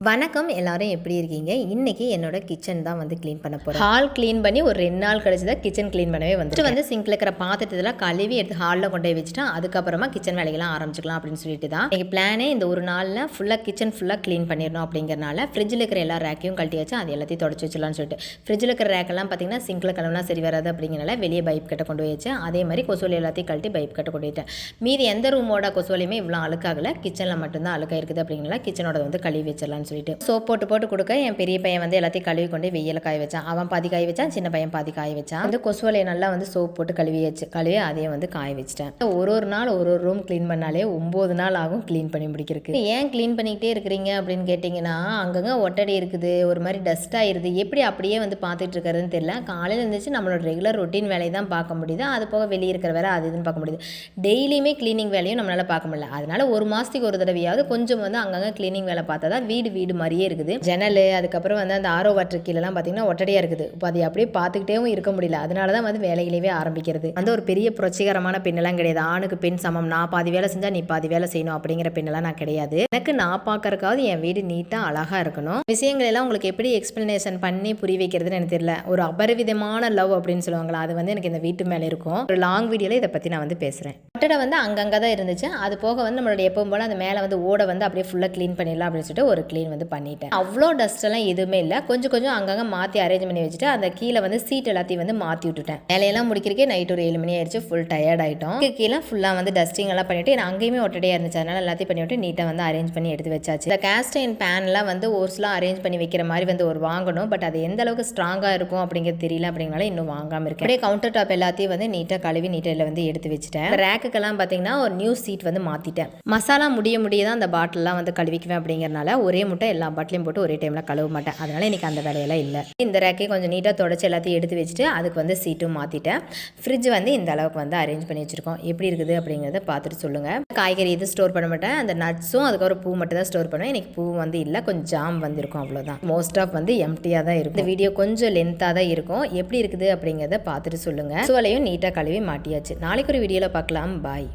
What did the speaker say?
வணக்கம், எல்லாரும் எப்படி இருக்கீங்க? இன்னைக்கு என்னோட கிச்சன் தான் வந்து க்ளீன் பண்ண போகிறேன். ஹால் க்ளீன் பண்ணி ஒரு 2 நாள் கழிச்சு தான் கிச்சன் க்ளீன் பண்ணவே வந்து சிங்கில் இருக்கிற பாத்திரத்தெல்லாம் கழுவி எடுத்து ஹாலில் கொண்டு போய் வச்சுட்டா அதுக்கப்புறமா கிச்சன் வேலைகள்லாம் ஆரம்பிச்சிக்கலாம் அப்படின்னு சொல்லிட்டு தான் எனக்கு பிளானே. இந்த ஒரு நாளில் ஃபுல்லாக கிச்சன் ஃபுல்லாக க்ளீன் பண்ணிடணும் அப்படிங்கிறனால ஃப்ரிட்ஜில் இருக்கிற எல்லா ரேக்கையும் கழட்டி வச்சு அது எல்லாத்தையும் தொடச்சி வச்சலாம்னு சொல்லிட்டு ஃப்ரிட்ஜில் இருக்கிற ரேக்கெல்லாம் பார்த்தீங்கன்னா சிங்கில் கழுவுனா சரி வராது அப்படிங்கிறனால வெளியே பைப் கட்ட கொண்டு போய் வச்சு அதே மாதிரி கொசுவலி எல்லாத்தையும் கழட்டி பைப் கட்ட கொண்டு போயிட்டேன். மீதி எந்த ரூமோட கொசுவலியுமே இவ்வளோ அழுக்காகலை, கிச்சனில் மட்டும்தான் அழுக்காக இருக்குது அப்படிங்கிறனால கிச்சனோட வந்து கழுவி வச்சிடலாம்னு சொல்லிட்டு சோப் போட்டு கொடுக்க என் பெரிய பையன் வந்து எல்லாத்தையும் கழுவி கொண்டு வெயில காய வச்சான். அவன் பாதி காய வச்சான், சின்ன பையன் பாதி காய வச்சான். வந்து கொசுவலையை நல்லா வந்து சோப் போட்டு கழுவி அதையும் வந்து காய வச்சிட்டேன். ஒரு நாள் ஒரு ரூம் க்ளீன் பண்ணாலே 9 நாள் ஆகும் க்ளீன் பண்ணி முடிக்கிறதுக்கு. ஏன் க்ளீன் பண்ணிக்கிட்டே இருக்கிறீங்க அப்படின்னு கேட்டிங்கன்னா, அங்கங்கே ஒட்டடி இருக்குது, ஒரு மாதிரி டஸ்ட் ஆயிடுது. எப்படி அப்படியே வந்து பார்த்துட்டு இருக்கிறதுன்னு தெரியல. காலையில் இருந்துச்சு நம்மளோட ரெகுலர் ரொட்டீன் வேலையை தான் பார்க்க முடியுது. அது போக வெளியே இருக்கிற வேலை அது இதுன்னு பார்க்க முடியுது. டெய்லியுமே க்ளீனிங் வேலையும் நம்மளால் பார்க்க முடியல. அதனால ஒரு மாதத்துக்கு ஒரு தடவையாவது கொஞ்சம் வந்து அங்கங்கே க்ளீனிங் வேலை பார்த்தா தான் வீடு மாதிரியே இருக்குது. ஜன்னல் அதுக்கப்புறம் வந்து அந்த ஆரோ வாட்டர் கீழெல்லாம் பார்த்தீங்கன்னா ஒட்டடியாக இருக்குது. இப்போ அதை அப்படியே பார்த்துக்கிட்டேவும் இருக்க முடியல. அதனால தான் வந்து வேலையிலேயே ஆரம்பிக்கிறது. அந்த ஒரு பெரிய புரட்சிகரமான பெண்ணெல்லாம் கிடையாது. ஆணுக்கு பெண் சமம், நான் பாதி வேலை செஞ்சால் நீ பாதி வேலை செய்யணும் அப்படிங்கிற பெண்ணெல்லாம் நான் கிடையாது. எனக்கு நான் பார்க்கறக்காவது என் வீடு நீட்டாக அழகாக இருக்கணும். விஷயங்கள் எல்லாம் உங்களுக்கு எப்படி எக்ஸ்பிளனேஷன் பண்ணி புரிய வைக்கிறதுன்னு எனக்கு தெரியல. ஒரு அபரிவிதமான லவ் அப்படின்னு சொல்லுவாங்களா, அது வந்து எனக்கு இந்த வீட்டு மேலே இருக்கும். ஒரு லாங் வீடியோவில் இதை பற்றி நான் வந்து பேசுகிறேன். ஒட்டடை வந்து அங்கங்கே தான் இருந்துச்சு. அது போக வந்து நம்மளோட எப்பவும் போல் அந்த மேலே வந்து ஓட வந்து அப்படியே ஃபுல்லாக க்ளீன் பண்ணிடலாம் அப்படின்னு சொல்லிட்டு ஒரு க்ளீன் வந்து பண்ணிட்டேன். அவ்வளோ டஸ்ட்டெல்லாம் எதுவுமே இல்லை. கொஞ்சம் அங்கங்கே மாற்றி அரேஞ்ச் பண்ணி வச்சுட்டு அந்த கீழே வந்து சீட் எல்லாத்தையும் வந்து மாற்றி விட்டுட்டேன். வேலையெல்லாம் முடிக்கிறக்கே நைட் ஒரு 7 மணி ஆயிடுச்சு. ஃபுல் டயர்ட் ஆகிட்டோம். கீழே ஃபுல்லாக வந்து டஸ்டிங் எல்லாம் பண்ணிவிட்டு நான் அங்கேயுமே ஒட்டடையாக இருந்துச்சு. அதனால் எல்லாத்தையும் பண்ணிவிட்டு நீட்டாக வந்து அரேஞ்ச் பண்ணி எடுத்து வச்சாச்சு. இந்த கேஸ்ட் அயர்ன் பேன்லாம் வந்து ஓர்ஸ்லாம் அரேஞ்ச் பண்ணி வைக்கிற மாதிரி வந்து ஒரு வாங்கணும். பட் அது எந்த அளவுக்கு ஸ்ட்ராங்காக இருக்கும் அப்படிங்கிறது தெரியல. அப்படிங்கனால இன்னும் வாங்காமல் இருக்கேன். அப்படியே கவுண்டர் டாப் எல்லாத்தையும் வந்து நீட்டாக கழுவி நீட்டில் வந்து எடுத்து வச்சுட்டேன். ரேக்குக்கெல்லாம் பார்த்தீங்கன்னா ஒரு நியூ சீட் வந்து மாற்றிட்டேன். மசாலா முடிய தான் அந்த பாட்டிலெலாம் வந்து கழுவிக்குவேன். அப்படிங்கிறனால ஒரே முட்டை எல்லா பாட்டிலையும் போட்டு ஒரே டைமில் கழுவ மாட்டேன். அதனால் இன்றைக்கி அந்த வேலையெல்லாம் இல்லை. இந்த ரேக்கை கொஞ்சம் நீட்டாக தொடச்சி எல்லாத்தையும் எடுத்து வச்சுட்டு அதுக்கு வந்து சீட்டும் மாற்றிட்டேன். ஃப்ரிட்ஜ் வந்து இந்த அளவுக்கு வந்து அரேஞ்ச் பண்ணி வச்சுருக்கோம். எப்படி இருக்குது அப்படிங்கிறத பார்த்துட்டு சொல்லுங்கள். காய்கறி எதுவும் ஸ்டோர் பண்ண மாட்டேன். அந்த நட்ஸும் அதுக்கப்புறம் பூ மட்டும் தான் ஸ்டோர் பண்ணுவேன். இன்றைக்கி பூ வந்து இல்லை, கொஞ்சம் ஜாம் வந்துருக்கும், அவ்வளோதான். மோஸ்ட் ஆஃப் வந்து எம்டியாக தான் இருக்கும். இந்த வீடியோ கொஞ்சம் லென்த்தாக தான் இருக்கும். எப்படி இருக்குது அப்படிங்கிறத பார்த்துட்டு சொல்லுங்கள். சோலையும் நீட்டாக கழுவி மாட்டியாச்சு. நாளைக்கு ஒரு வீடியோவில் பார்க்கலாம். பாய்.